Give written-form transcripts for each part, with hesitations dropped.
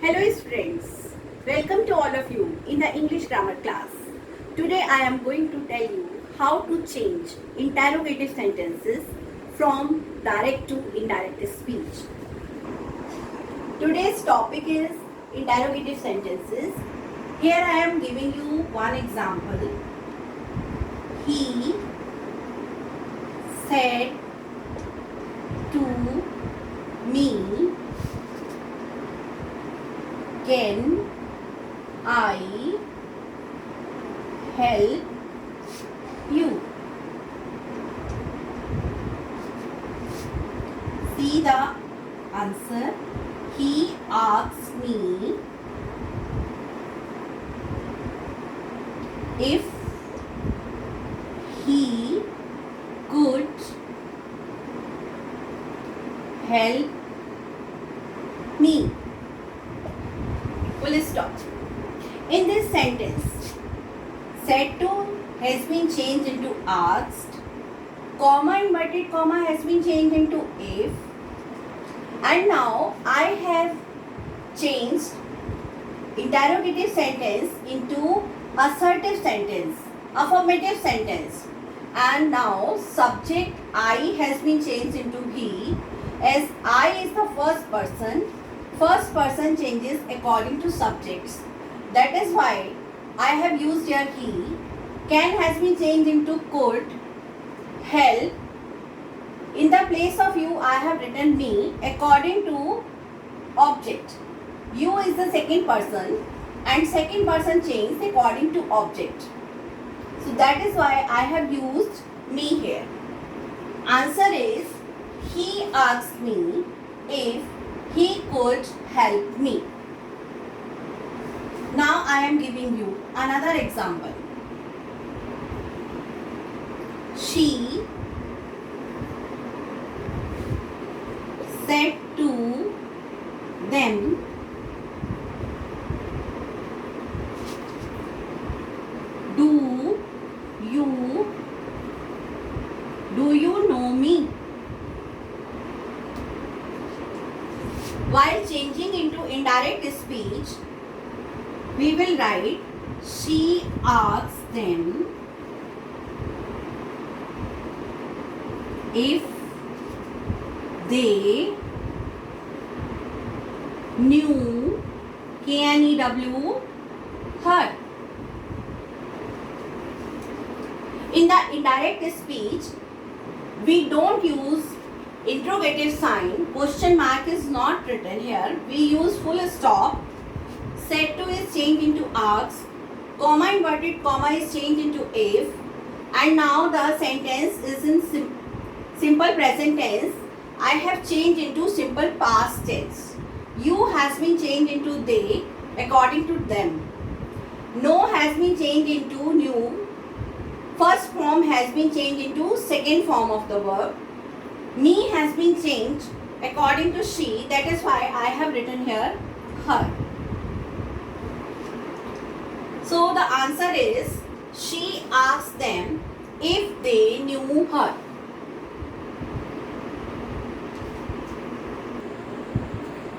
Hello students, welcome to all of you in the English grammar class. Today I am going to tell you how to change interrogative sentences from direct to indirect speech. Today's topic is interrogative sentences. Here I am giving you one example. He said to me, can I help you? See the answer. He asks me if he could help me. Full stop. In this sentence, said to has been changed into asked, comma inverted comma has been changed into if, and now I have changed interrogative sentence into assertive sentence, affirmative sentence, and now subject I has been changed into he, as I is the first person. First person changes according to subjects. That is why I have used here he. Can has been changed into could. Help. In the place of you, I have written me according to object. You is the second person and second person changed according to object. So that is why I have used me here. Answer is he asked me if he could help me. Now I am giving you another example. She said to them, do you know me? While changing into indirect speech, we will write she asks them if they knew K-N-E-W her. In the indirect speech, we don't use interrogative sign. Question mark is not written here. We use full stop. Said to is changed into asked. Comma inverted comma is changed into if. And now the sentence is in simple present tense. I have changed into simple past tense. You has been changed into they according to them. No has been changed into new. First form has been changed into second form of the verb. Me has been changed according to she. That is why I have written here her. So the answer is she asked them if they knew her.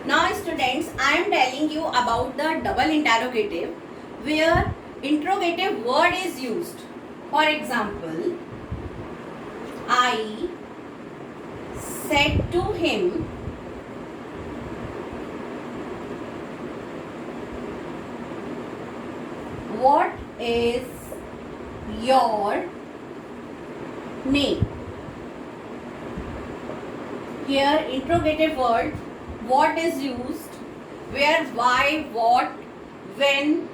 Now students, I am telling you about the double interrogative where interrogative word is used. For example, I said to him, what is your name? Here interrogative word what is used, where, why, what, when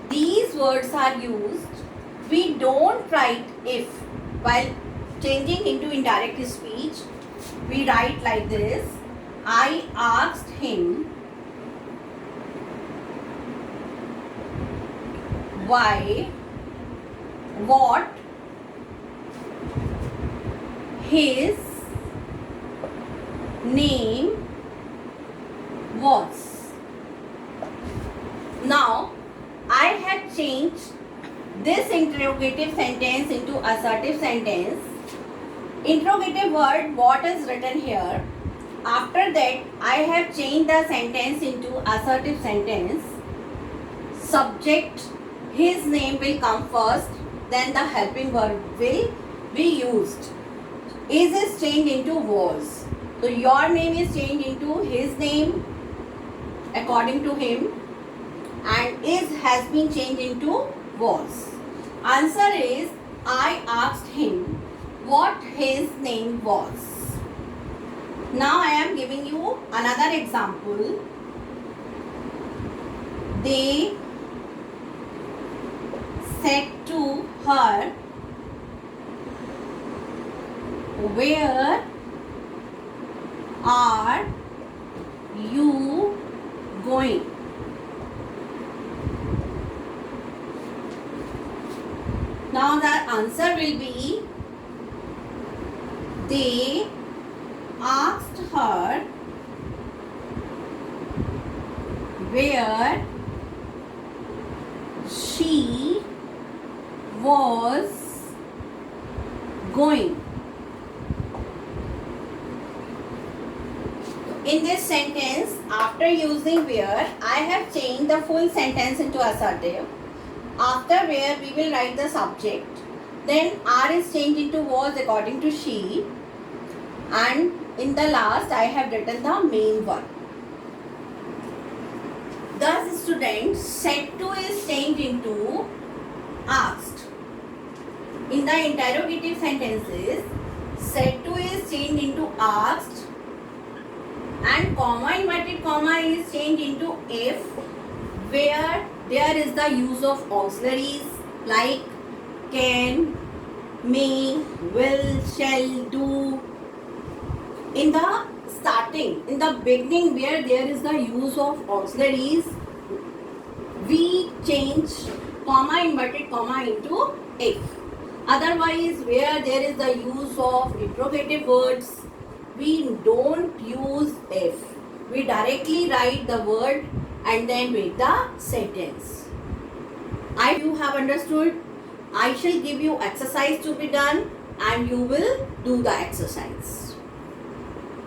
these words are used. We don't write if. While changing into indirect speech, we write like this. I asked him why, what his name was. Now I have changed this interrogative sentence into assertive sentence. Interrogative word what is written here. After that, I have changed the sentence into assertive sentence. Subject, his name will come first, then the helping verb will be used. Is changed into was. So your name is changed into his name according to him, and is has been changed into was. Answer is, I asked him what his name was. Now I am giving you another example. They said to her, where are you going? Now the answer will be, they asked her where she was going. In this sentence, after using where, I have changed the full sentence into assertive. After where, we will write the subject. Then are is changed into was according to she. And in the last, I have written the main verb. Thus, students, said to is changed into asked. In the interrogative sentences, said to is changed into asked, and comma inverted comma is changed into if, where there is the use of auxiliaries like can, may, will, shall, do. In the starting, in the beginning where there is the use of auxiliaries, we change comma inverted comma into if. Otherwise, where there is the use of interrogative words, we don't use if. We directly write the word and then make the sentence. If you have understood, I shall give you exercise to be done and you will do the exercise.